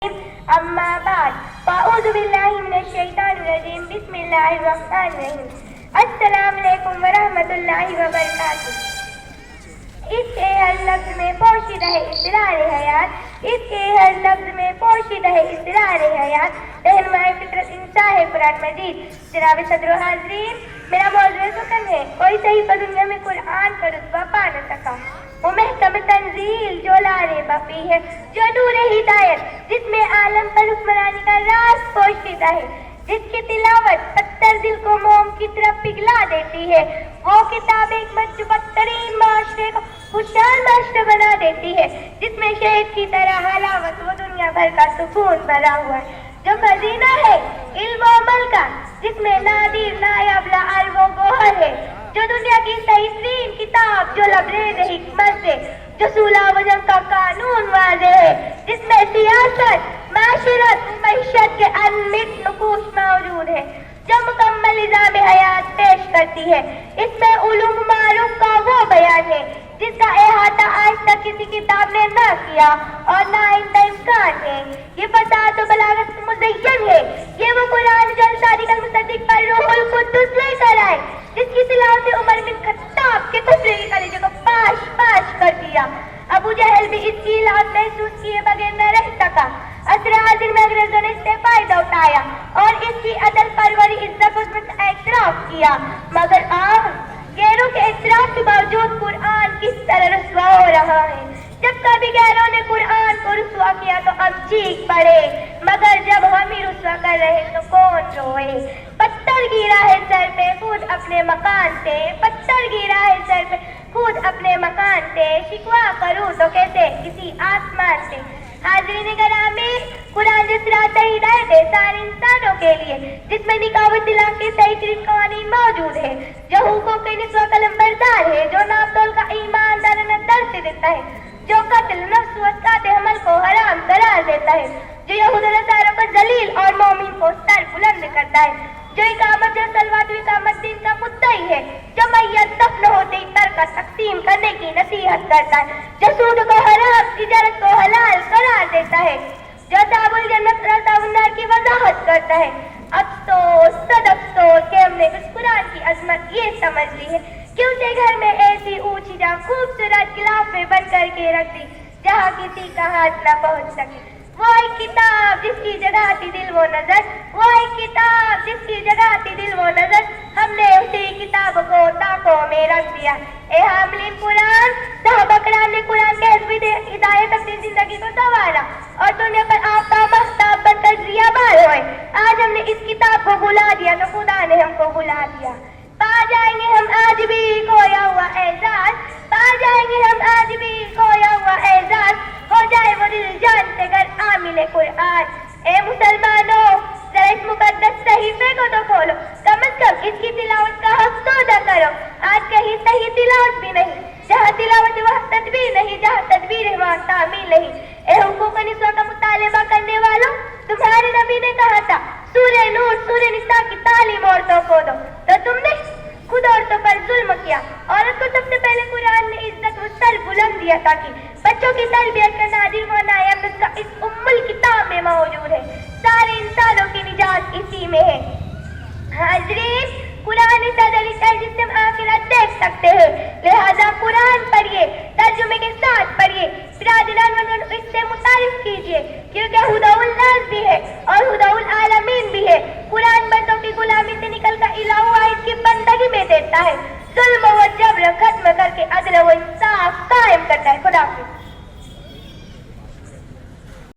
اما بعد فاعوذ باللہ من الشیطان الرجیم بسم اللہ الرحمن الرحیم السلام علیکم ورحمۃ اللہ وبرکاتہ۔ اس کے ہر لفظ میں پوشیدہ ہے اسرار حیات، اس کے ہر لفظ میں پوشیدہ ہے اسرار حیات، رہنمائے فطرت انصاف ہے قرآن مجید۔ جناب صدر و حاضرین، میرا موضوع سخن ہے کوئی صحیفہ دنیا میں قرآن کا رتبہ پا نہ سکا۔ وہ محکم تنزیل جو لارے بفی ہے، جو نور ہدایت جس میں عالم پر حکمرانی کا راز پوشیدہ ہے، جس کی تلاوت پتھر دل کو موم کی طرف پگھلا دیتی ہے، وہ کتاب حکمت جو بدترین معاشرے کو خوشحال معاشرہ بنا دیتی ہے، جس میں شہد کی طرح حلاوت و دنیا بھر کا سکون بھرا ہوا ہے، جو خزینہ ہے علم و عمل کا، جس میں نادر نایاب لعل و گوہر ہے، جو دنیا کی صحیح ترین کتاب جو لبریز حکمت سے، جو صلح و جنگ کا قانون واضح ہے، جس میں سیاست معاشرت معیشت کے انمٹ نقوش موجود ہے، جو مکمل نظام حیات پیش کرتی ہے۔ اس میں علوم معروف کا وہ بیان ہے جس کا احاطہ آج تک کسی کتاب نے نہ کیا اور نہ آئندہ امکان ہے۔ یہ فصاحت و بلاغت مزین ہے، یہ وہ قرآن جو صادق المصدق پر روح القدس لے کر آئے، جس کی تلاوت عمر بن خطاب کے کفر کے کلیجے کو پاش پاش کر دیا۔ ابو جہل بھی اس کی لاحت محسوس کیے بغیر نہ رہ سکا۔ عصر حاضر میں انگریزوں نے اس سے فائدہ اٹھایا اور اس کی عدل پروری عزت و عظمت کا اعتراف کیا، مگر آج غیروں کے اعتراف کے باوجود قرآن کس طرح رسوا ہو رہا ہے۔ جب کبھی غیروں نے قرآن کو رسوا کیا تو ہم چیخ پڑے، مگر جب ہم ہی رسوا کر رہے تو کون روئے۔ پتھر گرا ہے سر پہ خود اپنے مکان سے، پتھر گرا ہے سر پہ خود اپنے مکان سے، شکوا کروں تو کیسے کسی آسمان سے۔ حاضرین گرامی، قرآن جو صراط ہدایت ہے سارے انسانوں کے لیے، جس میں نکاح و طلاق کے صحیح ترین قوانین موجود ہے، جو حقوق نسواں کا لمبردار ہے، جو ناپ تول کا ایماندارانہ درس دیتا ہے، جو قتل نفس و اسقاط حمل کو حرام قرار دیتا ہے، جو یہود و نصارہ کو ذلیل اور مومن کو سر بلند کرتا ہے، جو اقامت جو صلوات و اقامت دین کا مدعی ہے، جو میت دفن ہوتے ہی ترکہ تقسیم کرنے کی نصیحت کرتا ہے، جو سود کو حرام تجارت کو حلال قرار دیتا ہے، جو تاب الجنت اور تاب النار کی وضاحت کرتا ہے۔ افسوس صد افسوس کہ ہم نے اس قرآن کی عظمت یہ سمجھ لی ہے کہ اسے گھر میں ایسی اونچی جہاں خوبصورت غلاف میں بند کر کے رکھ دی جہاں کسی کا ہاتھ نہ پہنچ سکے۔ وہ ایک کتاب جس کی جگہ تھی دل و نظر، وہ ایک کتاب جس کی جگہ تھی دل و نظر، ہم نے اسی کتاب کو طاقوں میں رکھ دیا۔ اے حاملین قرآن، صحابہ کرام نے قرآن کے حسب ہدایت اپنی زندگی کو سنوارا اور دنیا پر آفتاب ماہتاب بن کر ضیاءبار ہوئے۔ آج ہم نے اس کتاب کو بھلا دیا تو خدا نے ہم کو بھلا دیا۔ پا جائیں گے ہم آج بھی کھویا ہوا اعزاز، پا جائیں گے ہم آج بھی کھویا ہوا اعزاز، ہو جائے وہ دل جان سے گر عامل قرآن۔ اے مسلمانوں، ذرا اس مقدس صحیفے کو تو کھولو، کم از کم اس کی تلاوت کا حق تو ادا کرو۔ آج کہیں صحیح تلاوت بھی نہیں، جہاں تلاوت وہاں تدبیر نہیں، جہاں تدبیر ہے وہاں تعمیل نہیں۔ اے حقوق نسواں کا مطالبہ کرنے والوں، تمہارے نبی نے کہا تھا سورہ نور سورہ نساء کی تعلیم عورتوں کو دو، تو تم نے خود عورتوں پر ظلم کیا۔ عورت کو سب سے پہلے قرآن نے عزت و سر بلند دیا تاکہ بچوں کی تربیت کا نادر و نایاب نسخہ اس ام الکتاب میں موجود ہے۔ سارے انسانوں کی نجات اسی میں ہے۔ حاضرین، قرآن صدر جس سے ہم آخرت دیکھ سکتے ہیں، لہذا قرآن پڑھیے، ترجمے کے ساتھ پڑھیے، برادران اس سے متعارف کیجیے، کیونکہ ہدی الناس بھی ہے اور ہدی العالمین بھی ہے۔ قرآن بندوں کی غلامی سے نکل کر الہ واحد کی بندگی میں دیتا ہے، ظلم و جبر ختم کر کے عدل و انصاف کا